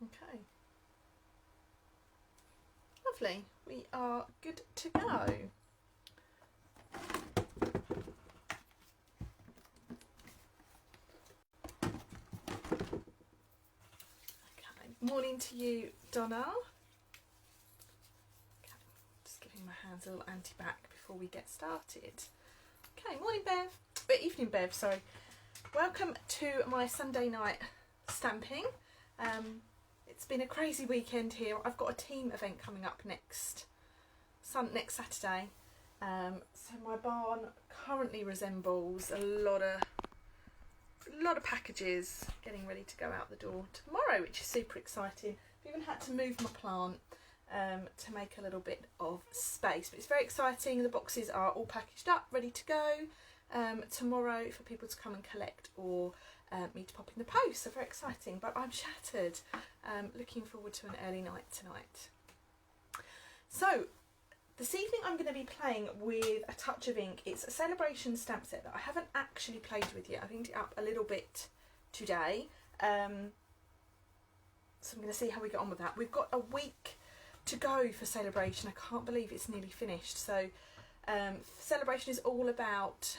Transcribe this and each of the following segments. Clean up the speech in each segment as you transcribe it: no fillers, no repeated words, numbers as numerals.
Okay. Lovely. We are good to go. Okay. Morning to you, Donna. Okay. Just giving my hands a little anti-back before we get started. Okay, morning Bev. Evening Bev, sorry. Welcome to my Sunday night stamping. It's been a crazy weekend here. I've got a team event coming up next Saturday. So my barn currently resembles a lot of packages getting ready to go out the door tomorrow, which is super exciting. I've even had to move my plant to make a little bit of space, but it's very exciting. The boxes are all packaged up, ready to go tomorrow for people to come and collect or me to pop in the post. So very exciting, but I'm shattered. Looking forward to an early night tonight. So this evening I'm going to be playing with a touch of ink. It's a celebration stamp set that I haven't actually played with yet. I've inked it up a little bit today, so I'm going to see how we get on with that. We've got a week to go for celebration. I can't believe it's nearly finished. So celebration is all about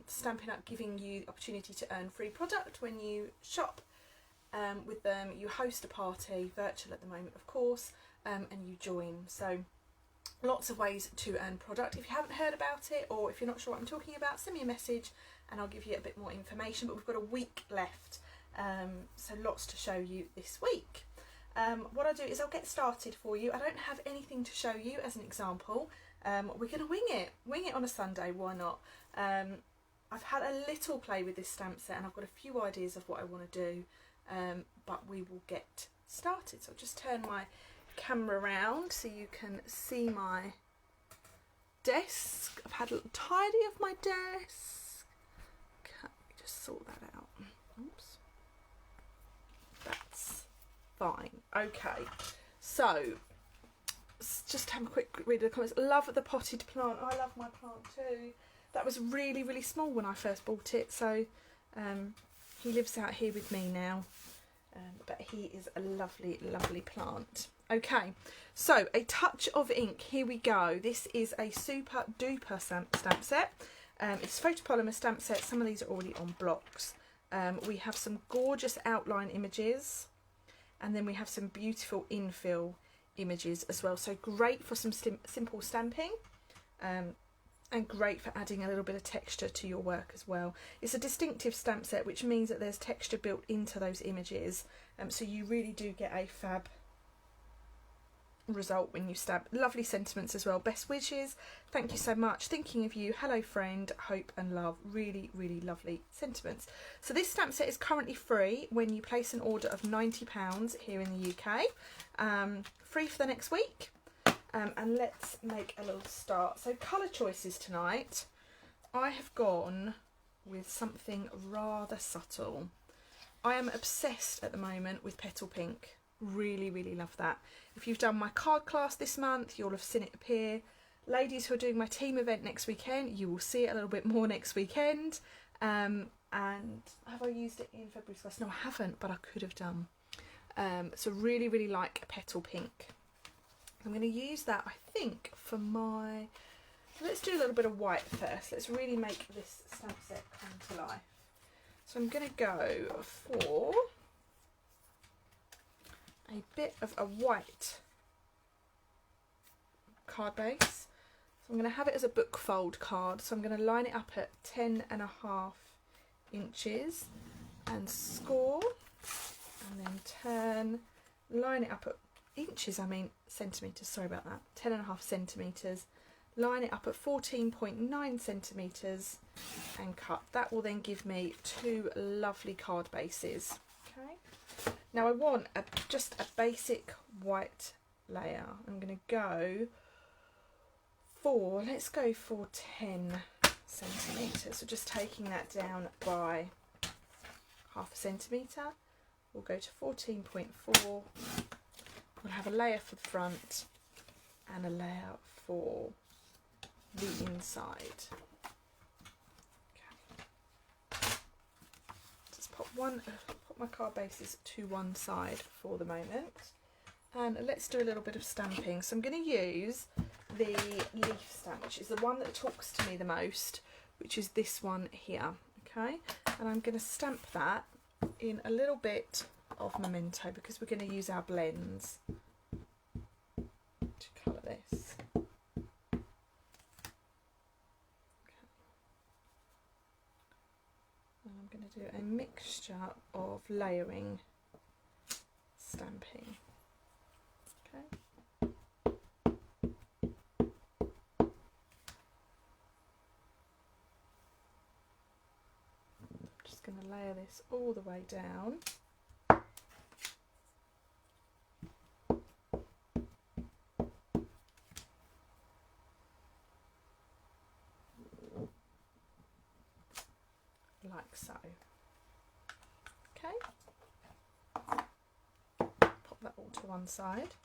Stampin' Up giving you the opportunity to earn free product when you shop with them. You host a party, virtual at the moment of course, and you join. So lots of ways to earn product. If you haven't heard about it, or if you're not sure what I'm talking about, send me a message and I'll give you a bit more information. But we've got a week left, so lots to show you this week. What I'll do is I'll get started for you. I don't have anything to show you as an example. We're going to wing it on a Sunday, why not? I've had a little play with this stamp set and I've got a few ideas of what I want to do, but we will get started. So I'll just turn my camera around so you can see my desk. I've had a little tidy of my desk. Okay, just sort that out. Oops. That's fine. Okay, so just have a quick read of the comments. Love the potted plant. I love my plant too. That was really, really small when I first bought it, so he lives out here with me now, but he is a lovely, lovely plant. Okay, so a touch of ink. Here we go. This is a super duper stamp set. It's photopolymer stamp set. Some of these are already on blocks. We have some gorgeous outline images, and then we have some beautiful infill images as well. So great for some simple stamping, and great for adding a little bit of texture to your work as well. It's a distinctive stamp set, which means that there's texture built into those images, so you really do get a fab result when you stamp. Lovely sentiments as well. Best wishes, thank you so much, thinking of you, hello friend, hope and love. Really, really lovely sentiments. So this stamp set is currently free when you place an order of £90 here in the UK. Free for the next week. And let's make a little start. So colour choices tonight. I have gone with something rather subtle. I am obsessed at the moment with petal pink. Really, really love that. If you've done my card class this month, you'll have seen it appear. Ladies who are doing my team event next weekend, you will see it a little bit more next weekend. And have I used it in February? No, I haven't, but I could have done. So really, really like petal pink. I'm going to use that, I think, for my... Let's do a little bit of white first. Let's really make this stamp set come to life. So I'm going to go for a bit of a white card base. So I'm going to have it as a book fold card. So I'm going to line it up at 10.5 inches and score, and then turn, line it up at centimetres, sorry about that, 10.5 centimetres, line it up at 14.9 centimetres and cut. That will then give me two lovely card bases. Okay, now I want just a basic white layer. I'm going to go for, let's go for 10 centimetres, so just taking that down by half a centimetre. We'll go to 14.4. We'll have a layer for the front and a layer for the inside. Okay. Just pop put my card bases to one side for the moment, and let's do a little bit of stamping. So I'm going to use the leaf stamp, which is the one that talks to me the most, which is this one here. Okay, and I'm going to stamp that in a little bit of Memento because we're going to use our blends to colour this. I'm going to do a mixture of layering stamping. Okay. I'm just going to layer this all the way down. Like so. Okay, pop that all to one side.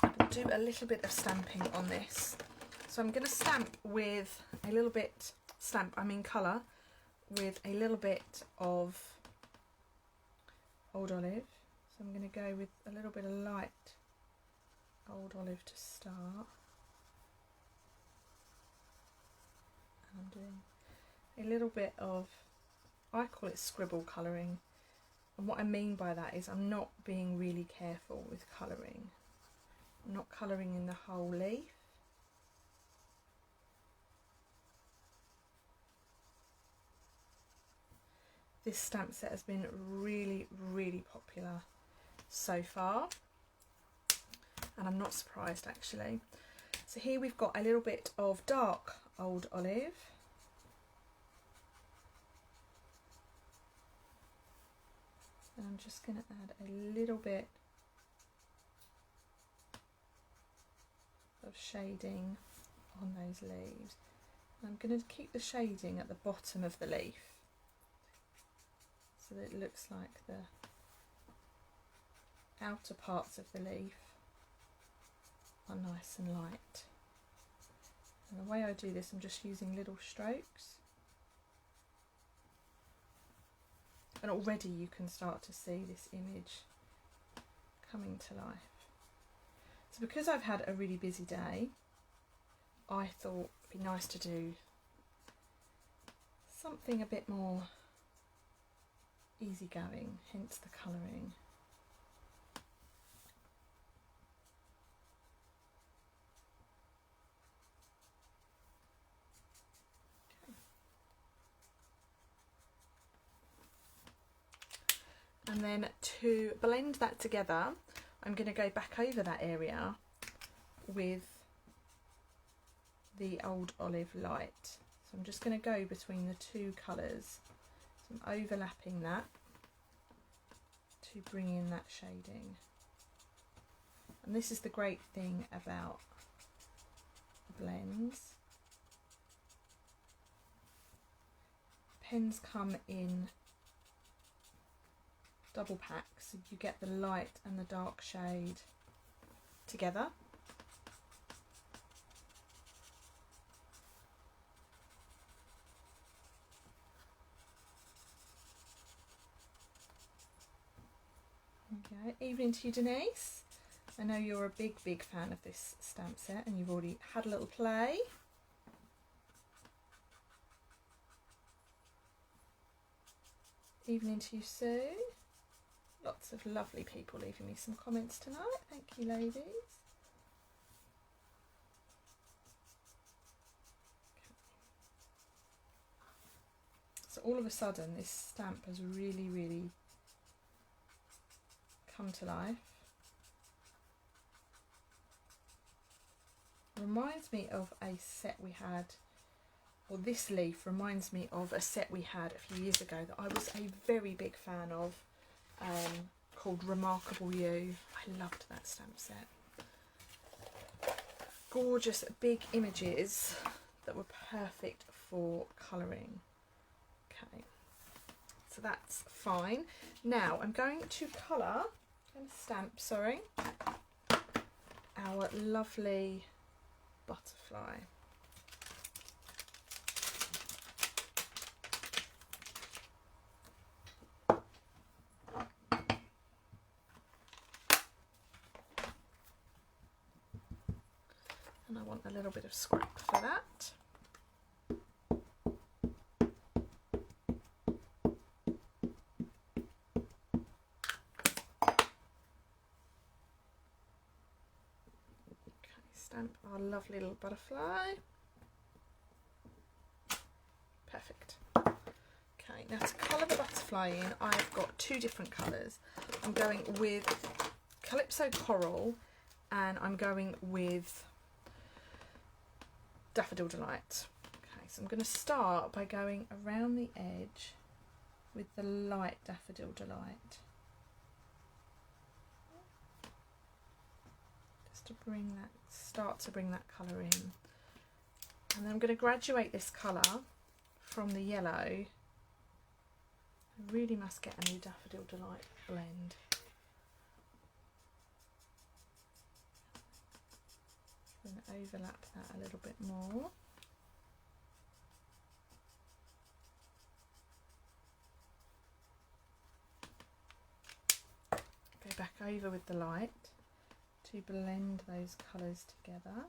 I'm going to do a little bit of stamping on this. So I'm going to stamp with a little bit, colour, with a little bit of Old Olive. So I'm going to go with a little bit of light Old Olive to start. I'm doing a little bit of, I call it scribble colouring, and what I mean by that is I'm not being really careful with colouring. I'm not colouring in the whole leaf. This stamp set has been really, really popular so far, and I'm not surprised actually. So here we've got a little bit of dark Old Olive, and I'm just going to add a little bit of shading on those leaves. And I'm going to keep the shading at the bottom of the leaf so that it looks like the outer parts of the leaf are nice and light. And the way I do this, I'm just using little strokes. And already you can start to see this image coming to life. So because I've had a really busy day, I thought it'd be nice to do something a bit more easygoing, hence the colouring. And then to blend that together, I'm going to go back over that area with the Old Olive Light. So I'm just going to go between the two colours. So I'm overlapping that to bring in that shading. And this is the great thing about blends. Pens come in double packs, so you get the light and the dark shade together. Okay, evening to you, Denise. I know you're a big fan of this stamp set and you've already had a little play. Evening to you, Sue. Lots of lovely people leaving me some comments tonight. Thank you, ladies. Okay. So all of a sudden this stamp has really come to life. Reminds me of a set we had, or this leaf reminds me of a set we had a few years ago that I was a very big fan of, called Remarkable You. I loved that stamp set. Gorgeous big images that were perfect for colouring. Okay, so that's fine. Now I'm going to colour, stamp, sorry, our lovely butterfly. want a little bit of scrap for that. Stamp our lovely little butterfly. Perfect. Okay, now to colour the butterfly in, I've got two different colours. I'm going with Calypso Coral and I'm going with Daffodil Delight. Okay, so I'm going to start by going around the edge with the light Daffodil Delight. To bring that, start to bring that colour in, and then I'm going to graduate this colour from the yellow. I really must get a new Daffodil Delight blend. I'm going to overlap that a little bit more. Go back over with the light to blend those colours together.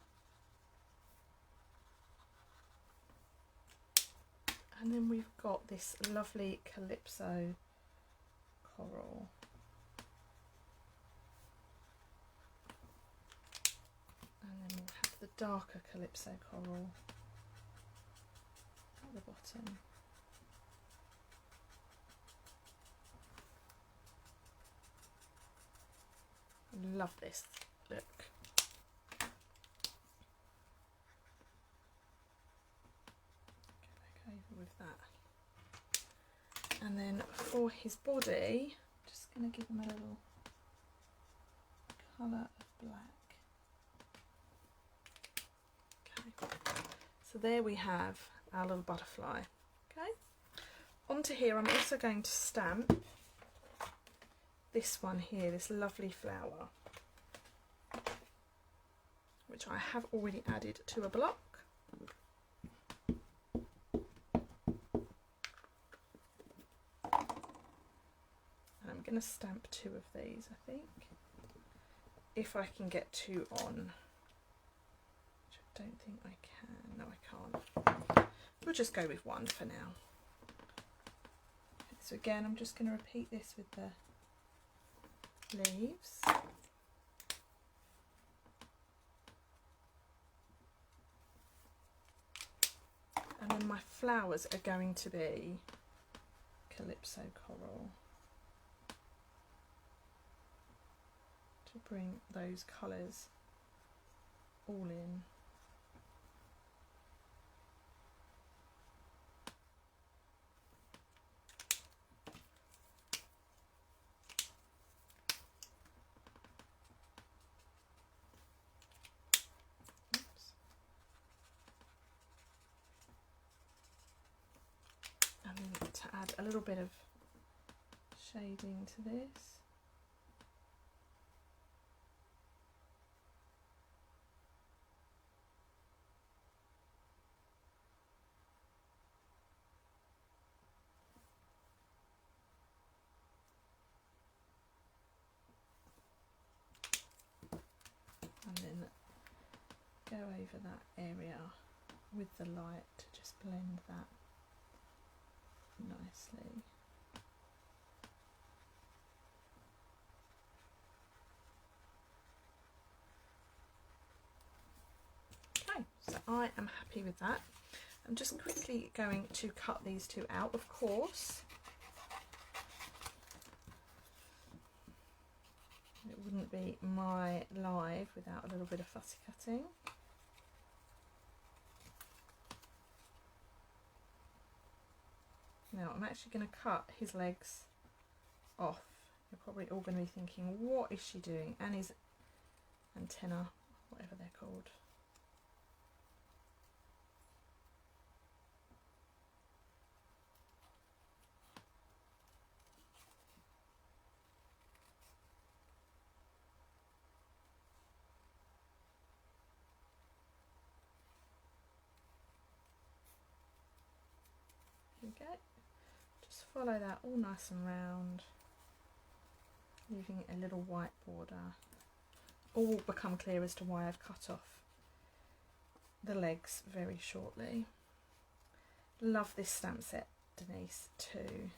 And then we've got this lovely Calypso Coral. And then we'll have the darker Calypso Coral at the bottom. I love this look. Go back over with that. And then for his body, I'm just going to give him a little colour of black. Okay, so there we have our little butterfly. Okay, onto here I'm also going to stamp this one here, this lovely flower, which I have already added to a block. And I'm going to stamp two of these, I think, if I can get two on, which I don't think I can. No, I can't. We'll just go with one for now. Okay, so again, I'm just going to repeat this with the leaves. And then my flowers are going to be Calypso Coral to bring those colours all in. To add a little bit of shading to this. And then go over that area with the light to just blend that nicely. Okay, so I am happy with that. I'm just quickly going to cut these two out, of course. It wouldn't be my live without a little bit of fussy cutting. Now I'm actually going to cut his legs off. You're probably all going to be thinking, what is she doing? And his antenna, whatever they're called. Here we go. Just follow that all nice and round, leaving it a little white border. All will become clear as to why I've cut off the legs very shortly. Love this stamp set, Denise, too.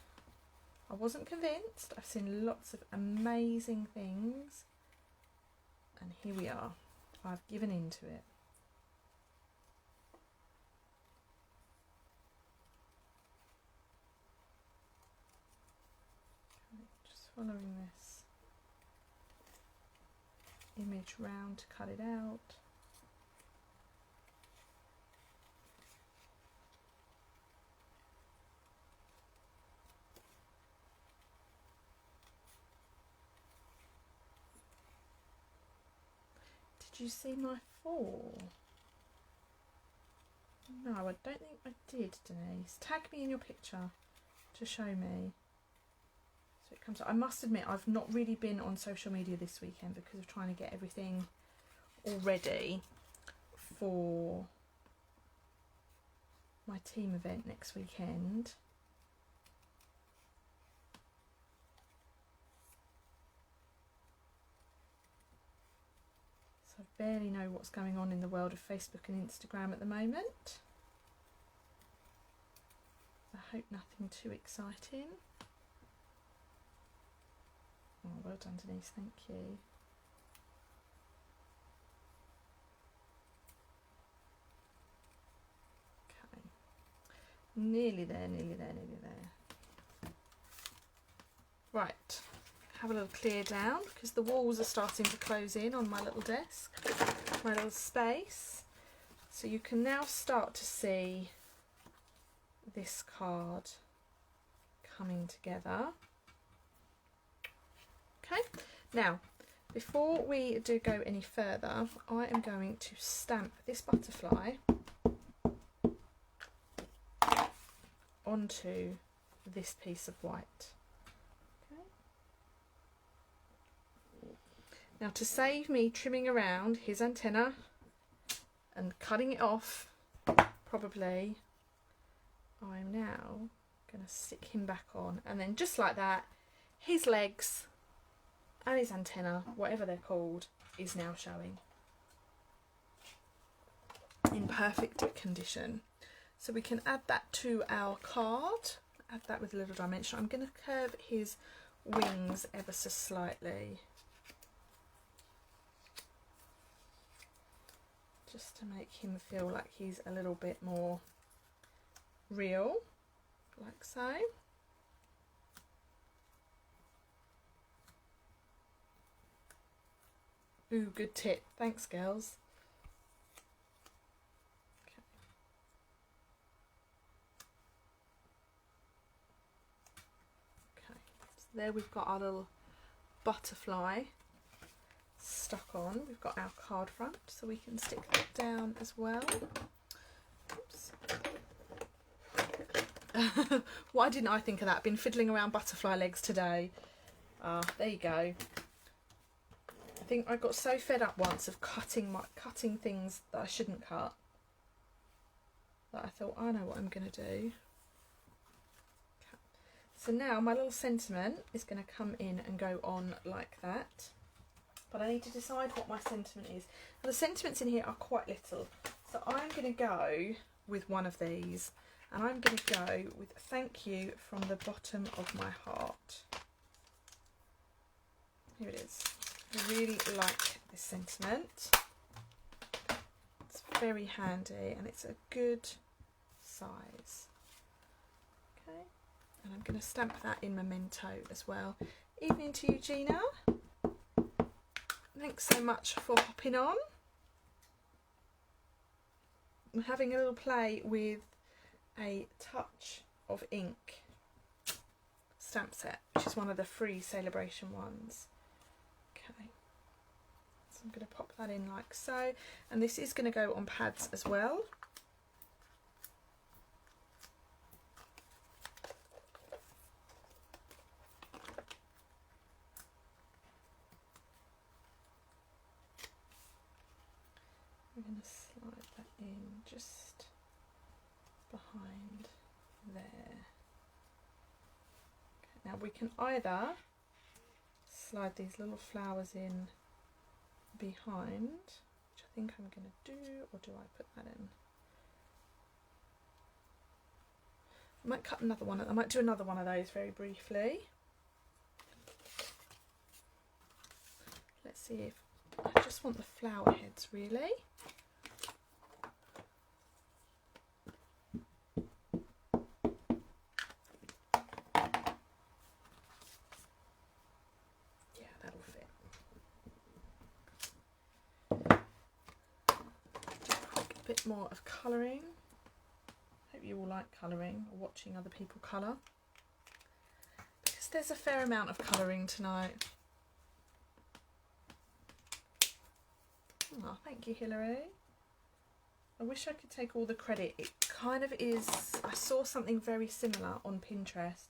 I wasn't convinced. I've seen lots of amazing things, and here we are. I've given in to it. Okay, just following this image round to cut it out. Did you see my fall? No, I don't think I did, Denise. Tag me in your picture to show me. So it comes up. I must admit, I've not really been on social media this weekend because of trying to get everything all ready for my team event next weekend. So I barely know what's going on in the world of Facebook and Instagram at the moment. I hope nothing too exciting. Oh, well done, Denise, thank you. Okay, nearly there, nearly there, nearly there. Right, have a little clear down because the walls are starting to close in on my little desk, my little space. So you can now start to see this card coming together. Okay, now before we do go any further, I am going to stamp this butterfly onto this piece of white. Okay. Now, to save me trimming around his antenna and cutting it off, probably, I'm now going to stick him back on, and then just like that, his legs and his antenna, whatever they're called, is now showing in perfect condition. So we can add that to our card, add that with a little dimension. I'm going to curve his wings ever so slightly, just to make him feel like he's a little bit more real, like so. Ooh, good tip. Thanks, girls. Okay. Okay. So there we've got our little butterfly stuck on. We've got our card front, so we can stick that down as well. Oops. Why didn't I think of that? Been fiddling around butterfly legs today. Ah, there you go. I think I got so fed up once of cutting things that I shouldn't cut that I thought, I know what I'm going to do. Okay. So now my little sentiment is going to come in and go on like that, but I need to decide what my sentiment is. Now, the sentiments in here are quite little, so I'm going to go with one of these, and I'm going to go with thank you from the bottom of my heart. Here it is. I really like this sentiment. It's very handy and it's a good size. Okay, and I'm going to stamp that in memento as well. Evening to you, Gina. Thanks so much for hopping on. I'm having a little play with a touch of ink stamp set, which is one of the free celebration ones. Okay, so I'm going to pop that in like so, and this is going to go on pads as well. I'm going to slide that in just behind there. Okay, now we can either slide these little flowers in behind, which I think I'm going to do, or do I put that in? I might cut another one. I might do another one of those very briefly. Let's see if I just want the flower heads really. Yeah, that'll fit. Just a quick bit more of colouring. Hope you all like colouring or watching other people colour, because there's a fair amount of colouring tonight. Oh, thank you, Hilary. I wish I could take all the credit. It kind of is. I saw something very similar on Pinterest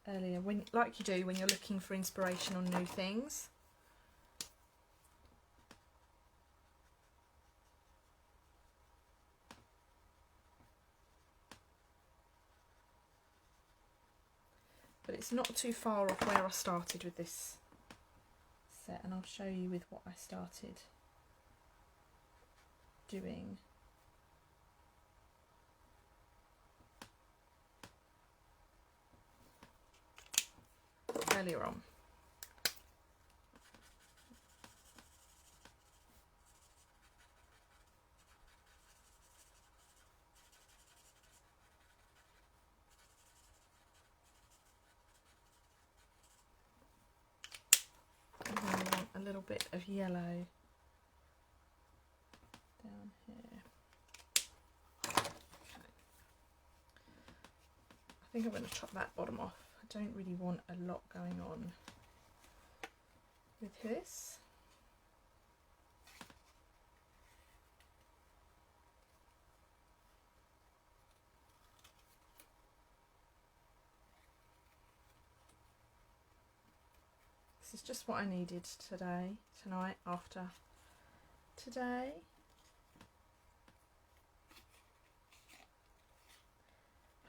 earlier, when, like you do when you're looking for inspiration on new things. But it's not too far off where I started with this set, and I'll show you with what I started doing. Earlier on. And then we want a little bit of yellow down here. Okay. I think I'm going to chop that bottom off. I don't really want a lot going on with this. This is just what I needed tonight, after today.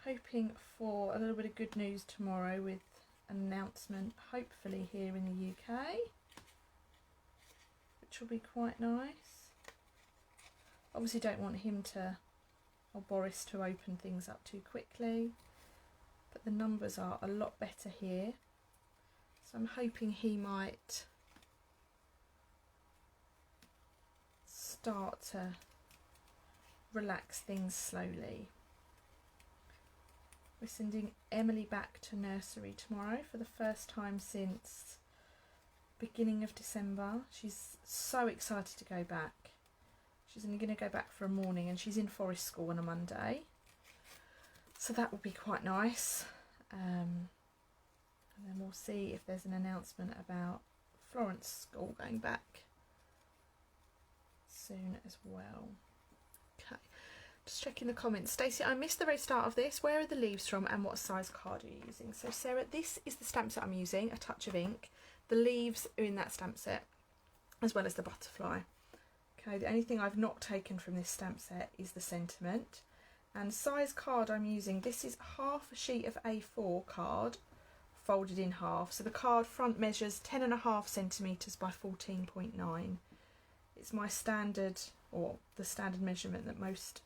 Hoping for a little bit of good news tomorrow with an announcement, hopefully here in the UK, which will be quite nice. Obviously don't want him to, or Boris, to open things up too quickly, but the numbers are a lot better here, so I'm hoping he might start to relax things slowly. We're sending Emily back to nursery tomorrow for the first time since beginning of December. She's so excited to go back. She's only going to go back for a morning, and she's in Forest School on a Monday. So that will be quite nice. And then we'll see if there's an announcement about Florence School going back soon as well. Okay. Just checking the comments. Stacey, I missed the very start of this. Where are the leaves from and what size card are you using? So Sarah, this is the stamp set I'm using, A Touch of Ink. The leaves are in that stamp set, as well as the butterfly. Okay, the only thing I've not taken from this stamp set is the sentiment. And size card I'm using, this is half a sheet of A4 card, folded in half. So the card front measures 10.5 centimetres by 14.9. It's my standard, or the standard measurement that most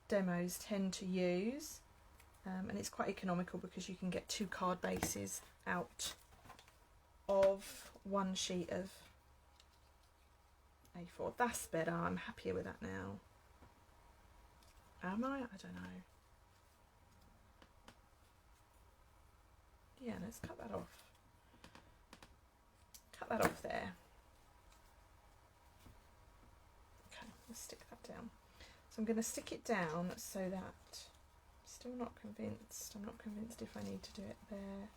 demos tend to use, and it's quite economical because you can get 2 card bases out of one sheet of A4. That's better. I'm happier with that now. Am I? I don't know. Yeah, let's cut that off. Cut that off there. Okay, let's stick that down. So I'm going to stick it down so that I'm still not convinced. I'm not convinced if I need to do it there.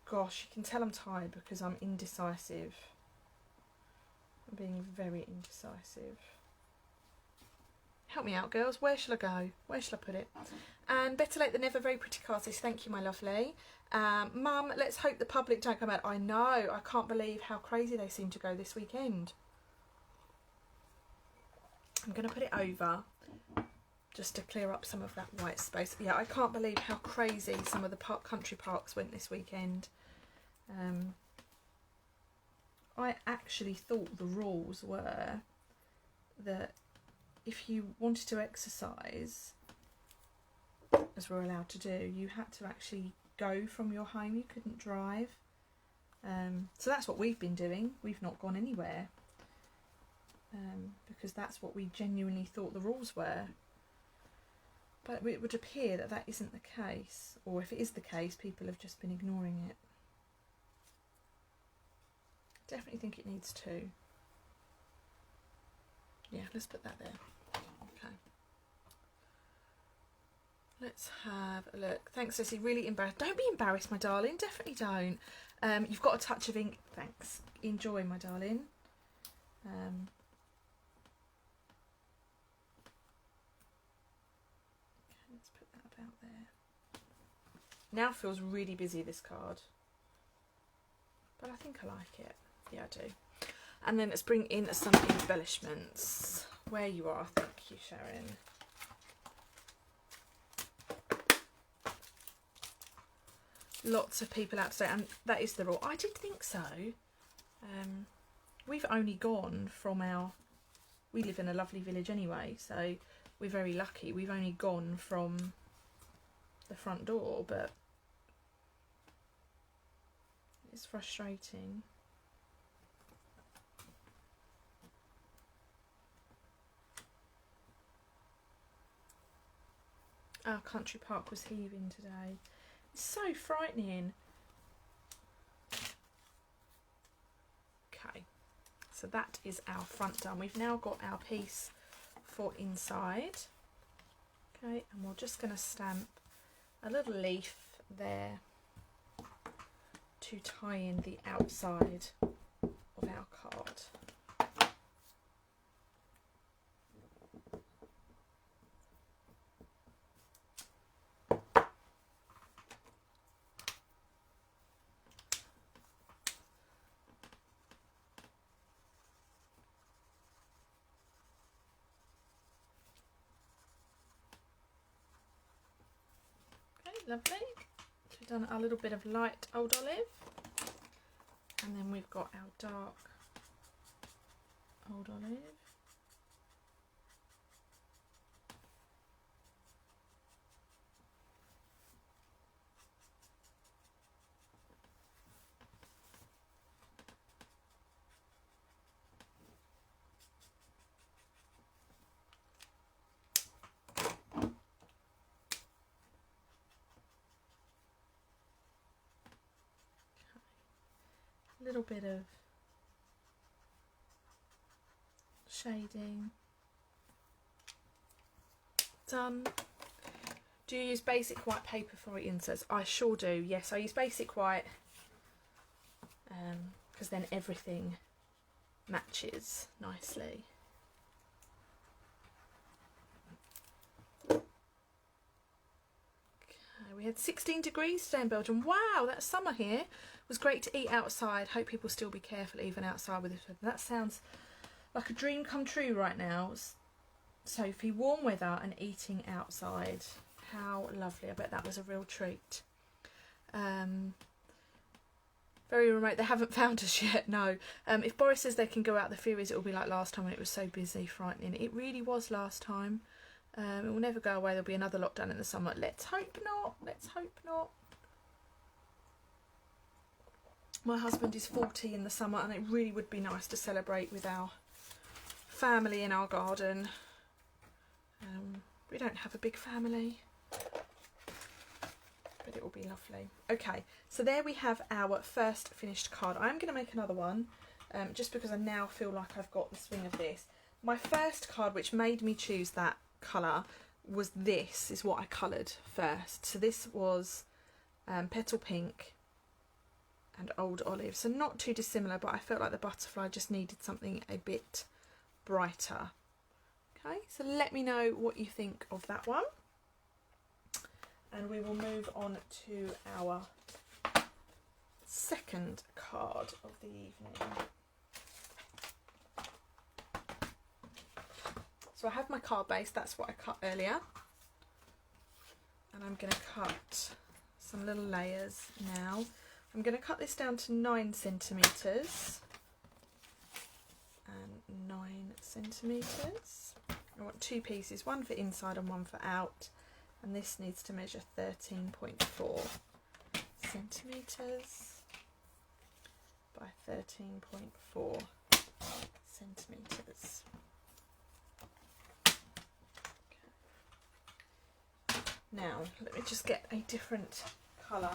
Gosh, you can tell I'm tired because I'm indecisive. I'm being very indecisive. Help me out, girls. Where shall I go? Where shall I put it? And better late than never, very pretty card says, thank you, my lovely. Mum, let's hope the public don't come out. I know, I can't believe how crazy they seem to go this weekend. I'm going to put it over. just to clear up some of that white space. Yeah, I can't believe how crazy some of the country parks went this weekend. I actually thought the rules were that if you wanted to exercise, as we're allowed to do, you had to actually go from your home. You couldn't drive. So that's what we've been doing. We've not gone anywhere because that's what we genuinely thought the rules were. But it would appear that that isn't the case, or if it is the case, people have just been ignoring it. Definitely think it needs two. Yeah, let's put that there. Okay. Let's have a look. Thanks, Cissy. Really embarrassed. Don't be embarrassed, my darling. Definitely don't. You've got a touch of ink. Thanks. Enjoy, my darling. Okay, let's put that about there. Now feels really busy, this card. But I think I like it. Yeah, I do. And then let's bring in some embellishments. Where you are, thank you, Sharon. Lots of people out today, and that is the rule. I did think so. We've only gone from we live in a lovely village anyway, so we're very lucky. We've only gone from the front door, but it's frustrating. Our country park was heaving today. It's so frightening. Okay, so that is our front done. We've now got our piece for inside. Okay, and we're just going to stamp a little leaf there to tie in the outside of our card. Lovely. So we've done a little bit of light old olive, and then we've got our dark old olive. A little bit of shading. Done. Do you use basic white paper for your inserts? I sure do. Yes, I use basic white because then everything matches nicely. We had 16 degrees today in Belgium. Wow, that's summer here. It was great to eat outside. Hope people still be careful even outside with this weather. That sounds like a dream come true right now. Sophie, warm weather and eating outside. How lovely. I bet that was a real treat. Very remote. They haven't found us yet, no. If Boris says they can go out, the fear is it will be like last time when it was so busy, frightening. It really was last time. It will never go away. There'll be another lockdown in the summer. Let's hope not. Let's hope not. My husband is 40 in the summer, and it really would be nice to celebrate with our family in our garden. We don't have a big family, but it will be lovely. Okay, so there we have our first finished card. I'm going to make another one just because I now feel like I've got the swing of this. My first card, which made me choose that colour, was this, is what I coloured first. So this was Petal Pink and Old Olive. So not too dissimilar, but I felt like the butterfly just needed something a bit brighter. Okay, so let me know what you think of that one. And we will move on to our second card of the evening. So I have my card base, that's what I cut earlier. And I'm going to cut some little layers now. I'm going to cut this down to 9 centimetres. And 9 centimetres. I want 2 pieces, one for inside and one for out. And this needs to measure 13.4 centimetres by 13.4 centimetres. Now, let me just get a different colour.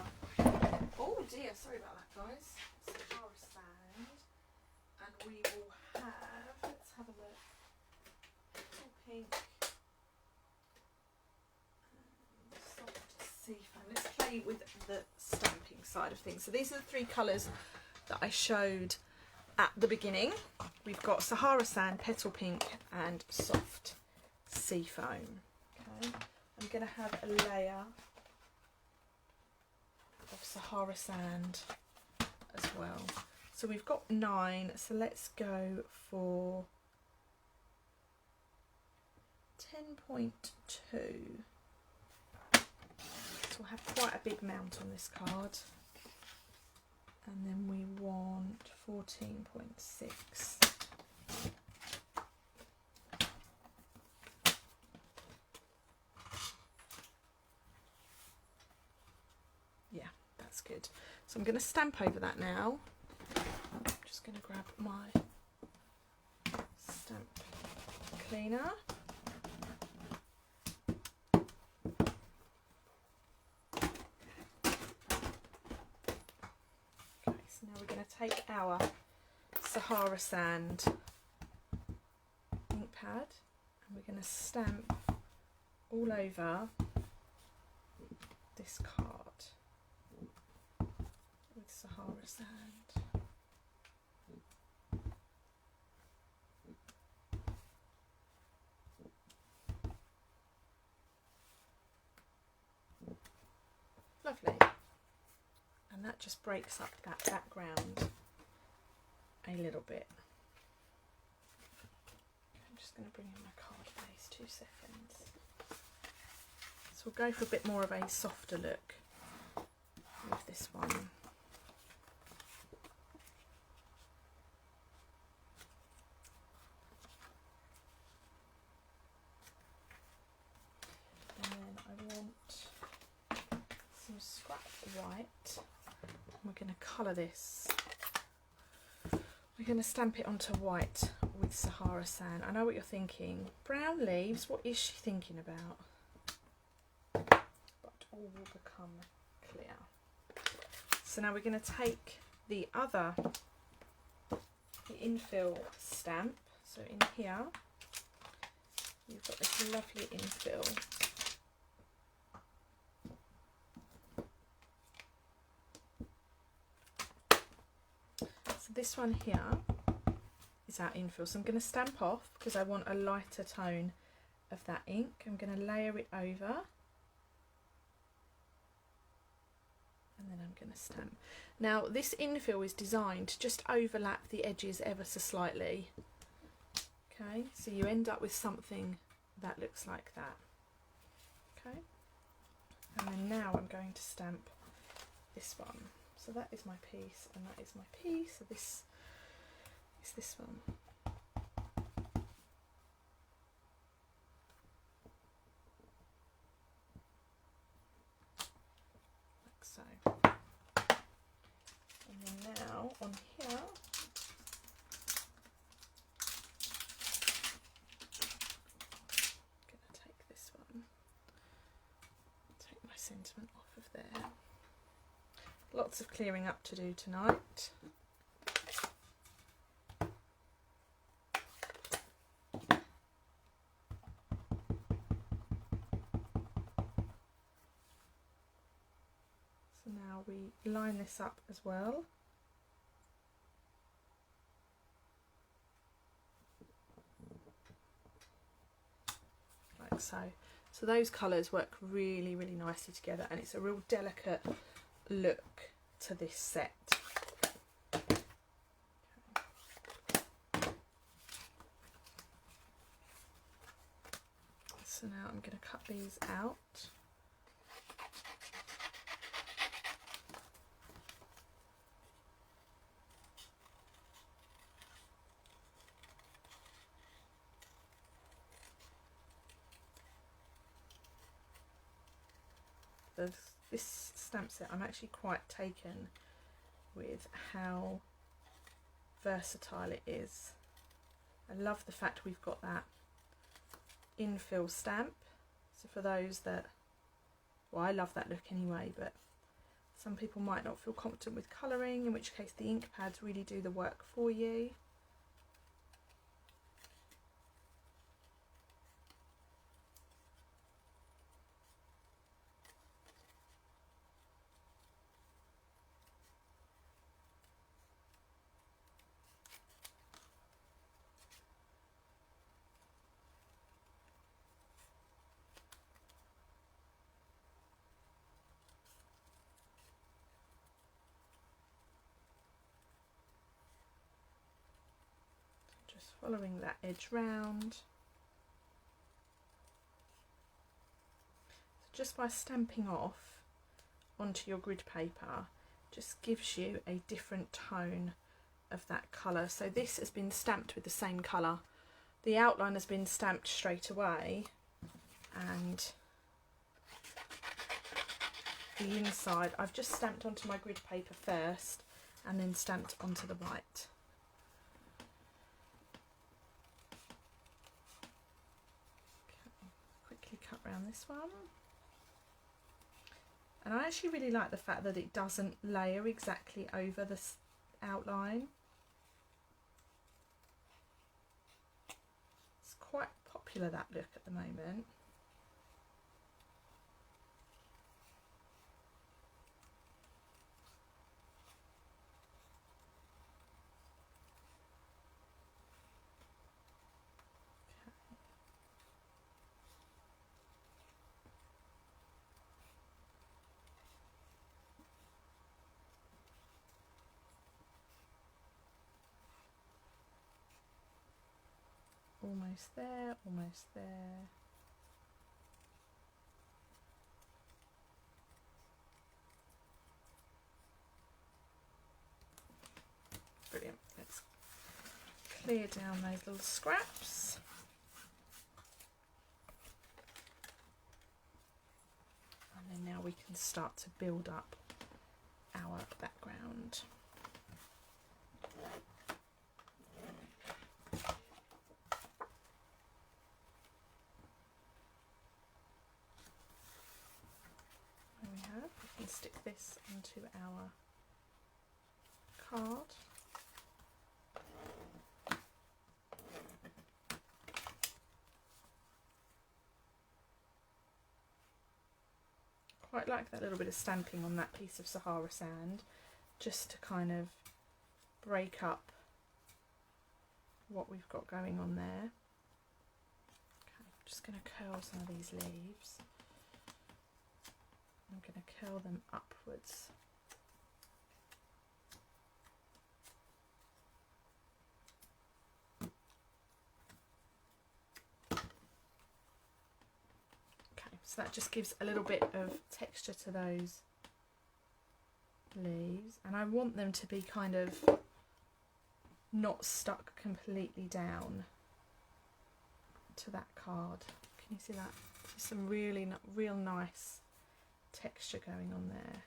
Oh dear, sorry about that, guys. It's Sahara sand. And we will have, let's have a look, petal pink and soft sea foam. Let's play with the stamping side of things. So these are the 3 colours that I showed at the beginning. We've got Sahara sand, petal pink and soft sea foam. Okay. I'm going to have a layer of Sahara sand as well. So we've got 9, so let's go for 10.2. So we'll have quite a big amount on this card. And then we want 14.6. Good. So I'm going to stamp over that now. I'm just going to grab my stamp cleaner. Okay, so now we're going to take our Sahara sand ink pad and we're going to stamp all over this card. Sahara sand. Lovely. And that just breaks up that background a little bit. I'm just going to bring in my card base, 2 seconds. So we'll go for a bit more of a softer look with this one. Scrap white. We're going to colour this. We're going to stamp it onto white with Sahara sand. I know what you're thinking. Brown leaves, what is she thinking about? But all will become clear. So now we're going to take the infill stamp. So in here, you've got this lovely infill. This one here is our infill, so I'm going to stamp off because I want a lighter tone of that ink. I'm going to layer it over and then I'm going to stamp. Now this infill is designed to just overlap the edges ever so slightly. Okay, so you end up with something that looks like that. Okay, and then now I'm going to stamp this one. So that is my piece and that is my piece. So this is this one. Like so. And then now on here, I'm going to take this one, take my sentiment off of there. Lots of clearing up to do tonight. So now we line this up as well. Like so. So those colours work really, really nicely together and it's a real delicate look to this set. Okay. So now I'm going to cut these out. This stamp set, I'm actually quite taken with how versatile it is. I love the fact we've got that infill stamp. So for those that, well, I love that look anyway, but some people might not feel confident with colouring, in which case the ink pads really do the work for you. Just following that edge round. So just by stamping off onto your grid paper just gives you a different tone of that colour. So this has been stamped with the same colour. The outline has been stamped straight away, and the inside I've just stamped onto my grid paper first and then stamped onto the white. Quickly cut around this one. And I actually really like the fact that it doesn't layer exactly over the outline. It's quite popular, that look, at the moment. Almost there, almost there. Brilliant. Let's clear down those little scraps. And then now we can start to build up our background. We can stick this onto our card. Quite like that little bit of stamping on that piece of Sahara sand, just to kind of break up what we've got going on there. Okay, I'm just going to curl some of these leaves. I'm going to curl them upwards. Okay, so that just gives a little bit of texture to those leaves, and I want them to be kind of not stuck completely down to that card. Can you see that? There's some really real nice texture going on there.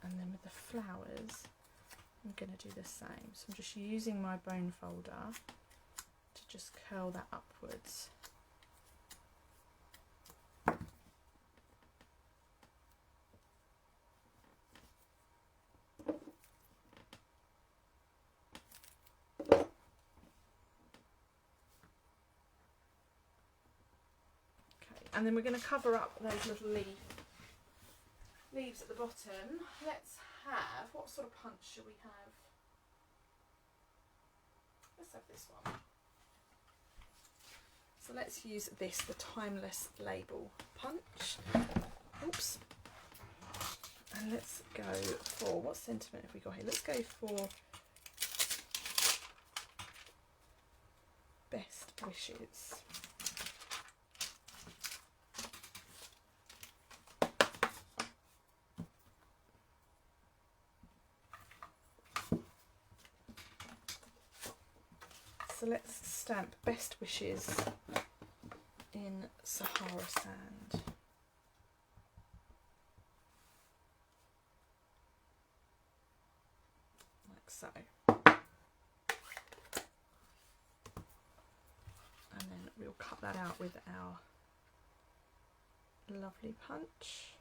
And then with the flowers, I'm going to do the same. So I'm just using my bone folder to just curl that upwards. And then we're going to cover up those little leaves at the bottom. Let's have, what sort of punch should we have? Let's have this one. So let's use this, the Timeless Label punch. Oops. And let's go for, what sentiment have we got here? Let's go for Best Wishes. So let's stamp Best Wishes in Sahara Sand. Like so. And then we'll cut that out with our lovely punch.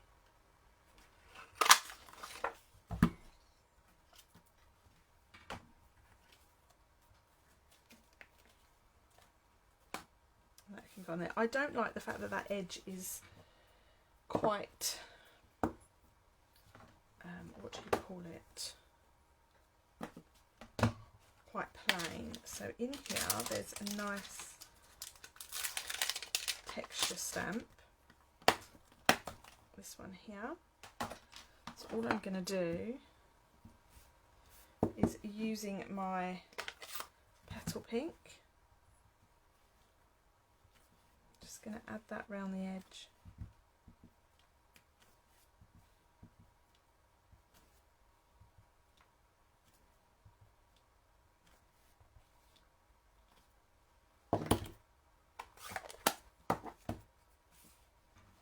That can go on there. I don't like the fact that that edge is quite, what do you call it? Quite plain. So in here there's a nice texture stamp. This one here. So all I'm going to do is, using my petal pink, just going to add that round the edge.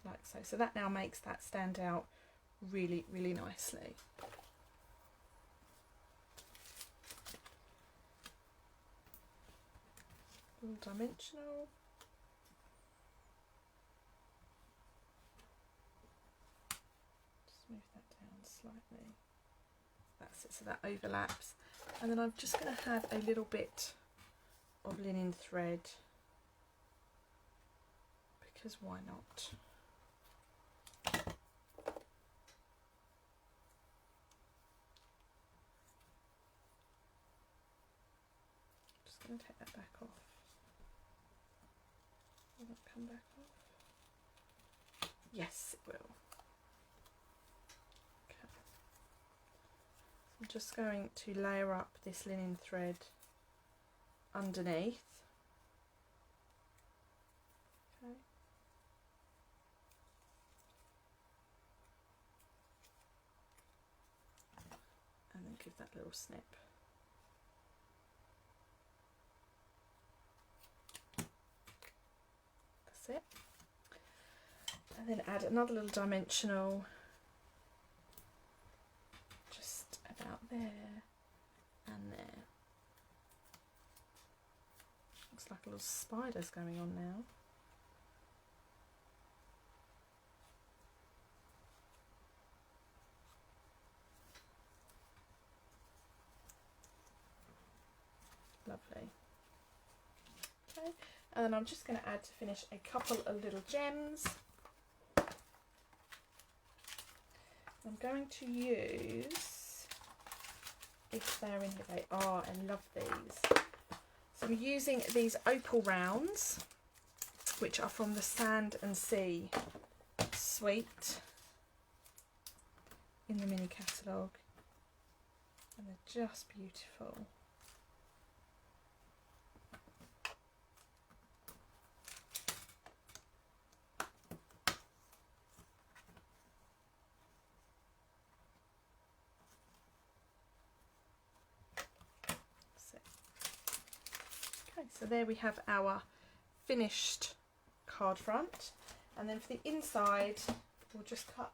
Like so. So that now makes that stand out really, really nicely. All dimensional. Just move that down slightly. That's it, so that overlaps. And then I'm just going to have a little bit of linen thread, because why not? Just going to take that back off. Will that come back off? Yes, it will. Okay. I'm just going to layer up this linen thread underneath. Okay. And then give that little snip. That's it. And then add another little dimensional just about there and there. Looks like a little spider's going on now. Lovely. Okay, and then I'm just going to add, to finish, a couple of little gems. I'm going to use, if they're in here, they are, I love these. So I'm using these opal rounds, which are from the Sand and Sea suite in the mini catalogue, and they're just beautiful. So there we have our finished card front, and then for the inside we'll just cut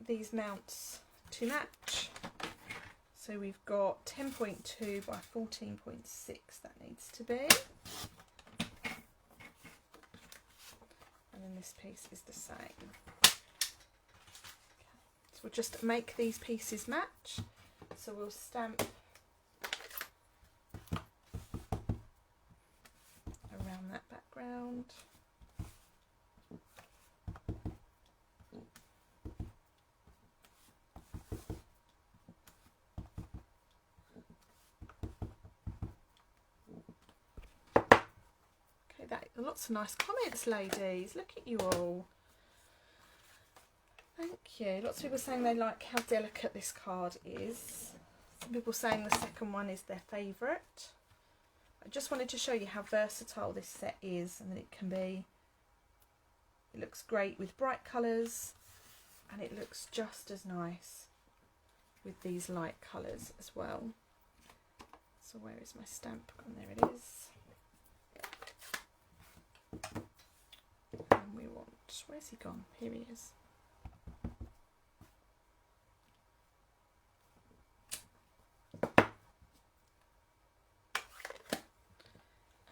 these mounts to match. So we've got 10.2 by 14.6 that needs to be, and then this piece is the same. Okay. So we'll just make these pieces match. So we'll stamp around that background. Okay, lots of nice comments, ladies. Look at you all. Thank you. Lots of people saying they like how delicate this card is. Some people saying the second one is their favourite. I just wanted to show you how versatile this set is, and that it can be, it looks great with bright colours, and it looks just as nice with these light colours as well. So where is my stamp? And there it is. And we want, where's he gone? Here he is.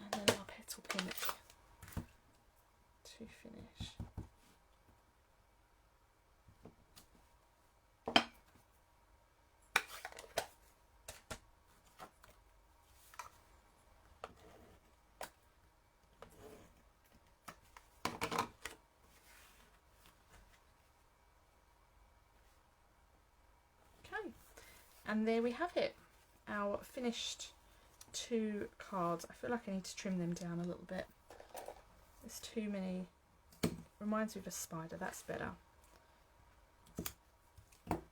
And then our petal pin to finish. And there we have it, our finished 2 cards. I feel like I need to trim them down a little bit. There's too many. Reminds me of a spider. That's better.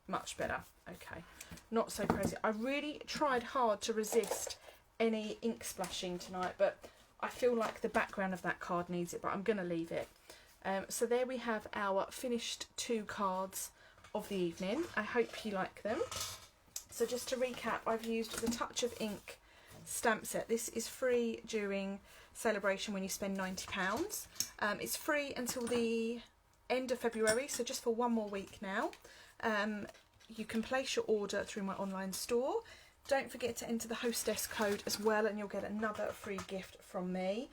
Much better. Okay. Not so crazy. I really tried hard to resist any ink splashing tonight, but I feel like the background of that card needs it, but I'm going to leave it. So there we have our finished 2 cards of the evening. I hope you like them. So just to recap, I've used the Touch of Ink stamp set. This is free during celebration when you spend £90. It's free until the end of February, so just for 1 more week now. You can place your order through my online store. Don't forget to enter the hostess code as well, and you'll get another free gift from me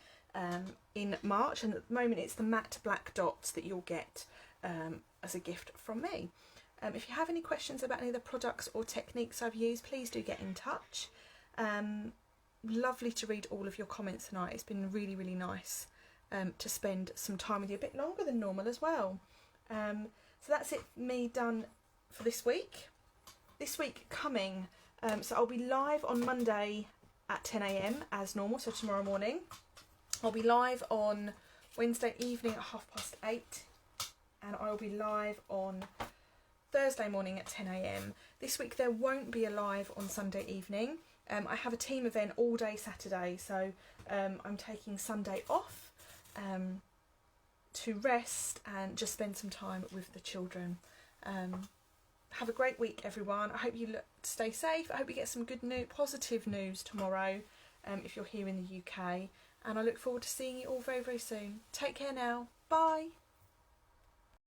in March. And at the moment it's the matte black dots that you'll get as a gift from me. If you have any questions about any of the products or techniques I've used, please do get in touch. Lovely to read all of your comments tonight. It's been really, really nice to spend some time with you, a bit longer than normal as well. So that's it, me done for this week. This week coming, so I'll be live on Monday at 10 AM as normal, so tomorrow morning. I'll be live on Wednesday evening at 8:30, and I'll be live on Thursday morning at 10 AM. This week there won't be a live on Sunday evening. I have a team event all day Saturday, so I'm taking Sunday off to rest and just spend some time with the children. Have a great week, everyone. I hope you stay safe. I hope you get some good news, positive news tomorrow if you're here in the UK. And I look forward to seeing you all very, very soon. Take care now. Bye.